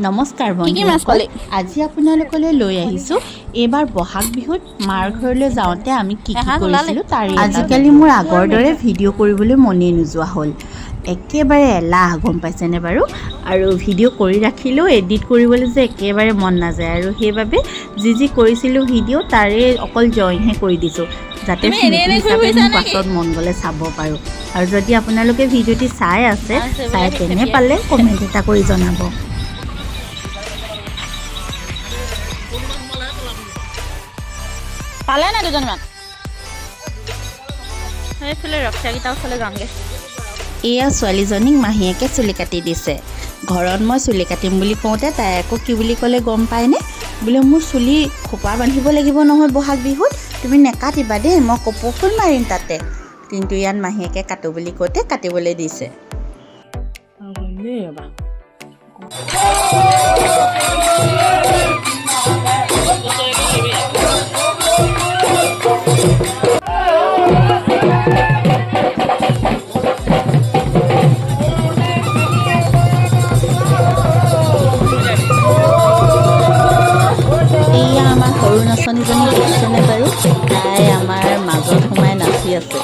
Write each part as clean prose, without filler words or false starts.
নমস্কাৰ বন্ধুসকল, আজি আপোনালোকলৈ লৈ আহিছোঁ এইবাৰ বহাগ বিহুত মাৰ ঘৰলৈ যাওঁতে আমি কি কৰিছিলোঁ তাৰ। আজিকালি মোৰ আগৰ দৰে ভিডিঅ' কৰিবলৈ মনেই নোযোৱা হ'ল, একেবাৰে এলাহ, গম পাইছেনে বাৰু। আৰু ভিডিঅ' কৰি ৰাখিলেও এডিট কৰিবলৈ যে একেবাৰে মন নাযায়, আৰু সেইবাবে যি কৰিছিলোঁ ভিডিঅ' তাৰে অকল জইনহে কৰি দিছোঁ, যাতে স্মৃতি হিচাপে মোৰ পাছত মন গ'লে চাব পাৰোঁ। আৰু যদি আপোনালোকে ভিডিঅ'টি চাই আছে, চাই কেনে পালে কমেণ্ট এটা কৰি জনাব। পালে না দুজনমান সেইফালে ৰক্ষাকেইটা ওচৰলৈ যামগৈ। এয়া ছোৱালীজনীক মাহীয়েকে চুলি কাটি দিছে। ঘৰত মই চুলি কাটিম বুলি কওঁতে তাই আকৌ কি বুলি ক'লে গম পায়নে? বোলে মোৰ চুলি খোপা বান্ধিব লাগিব নহয় বহাগ বিহুত, তুমি নেকাটিবা দেই, মই কপৌ ফুল মাৰিম তাতে। কিন্তু ইয়াত মাহীয়েকে কাটো বুলি কওঁতে কাটিবলৈ দিছে। এয়া আমাৰ সৰু নাচনীজনী দেখিছেনে বাৰু? তাই আমাৰ মাজত সোমাই নাচি আছে,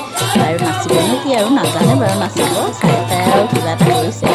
আৰু নাচিবনো কি আৰু, নাজানে বাৰু নাচিব, চাই চাই আৰু কিবা এটা কৰিছে।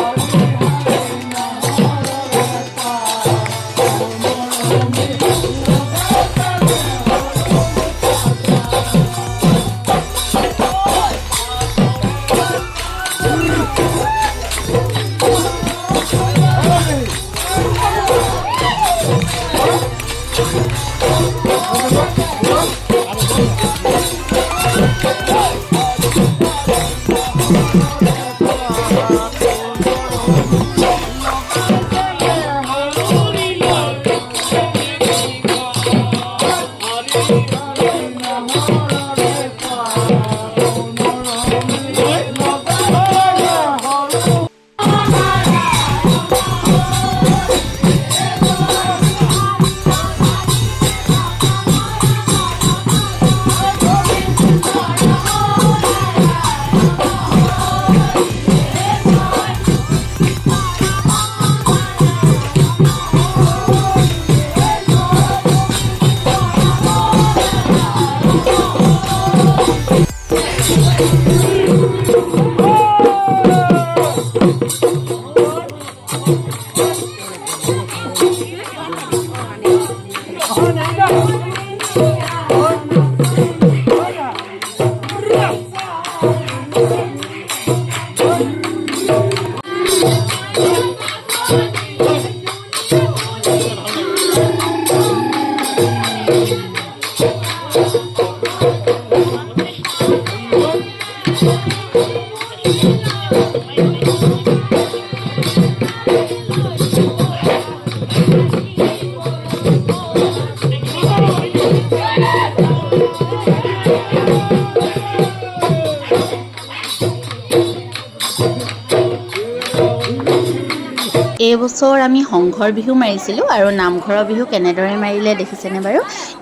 এইবছৰ আমি সংঘৰ বিহু মাৰিছিলোঁ, আৰু নামঘৰৰ বিহু কেনেদৰে মাৰিলে দেখিছেনে বাৰু?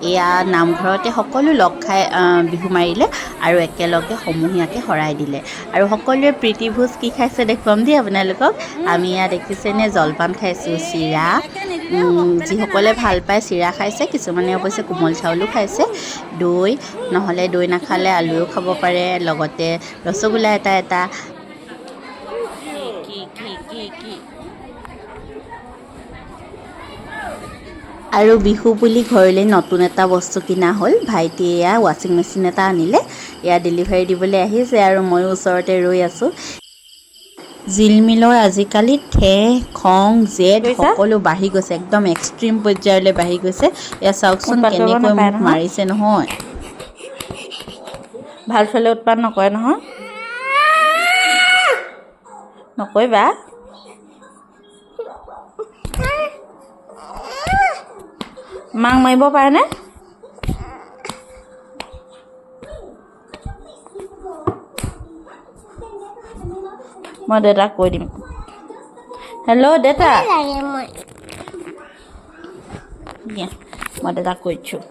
এয়া নামঘৰতে সকলো লগ খাই বিহু মাৰিলে, আৰু একেলগে সমূহীয়াকৈ শৰাই দিলে। আৰু সকলোৱে প্ৰীতিভোজ কি খাইছে দেখুৱাম দেই আপোনালোকক। আমি ইয়াত দেখিছেনে জলপান খাইছোঁ, চিৰা, যিসকলে ভাল পায় চিৰা খাইছে, কিছুমানে অৱশ্যে কোমল চাউলো খাইছে, দৈ, নহ'লে দৈ নাখালে আলুও খাব পাৰে, লগতে ৰসগোল্লা এটা। আৰু বিহু বুলি ঘৰলৈ নতুন এটা বস্তু কিনা হ'ল। ভাইটিয়ে এয়া ৱাশ্বিং মেচিন এটা আনিলে, এয়া ডেলিভাৰী দিবলৈ আহিছে, আৰু ময়ো ওচৰতে ৰৈ আছোঁ। জিলমিলৰ আজিকালি ঠেহ, খং, জেদ সকলো বাঢ়ি গৈছে, একদম এক্সট্ৰিম পৰ্যায়লৈ বাঢ়ি গৈছে। এয়া চাওকচোন কেনেকৈ মোক মাৰিছে নহয়। ভাল ছোৱালী উৎপাত নকৰে নহয়, নকৰিবা। মাক মাৰিব পাৰেনে? মই দেউতাক কৈ দিম। হেল্ল' দেউতা, মই দেউতাক কৈছোঁ।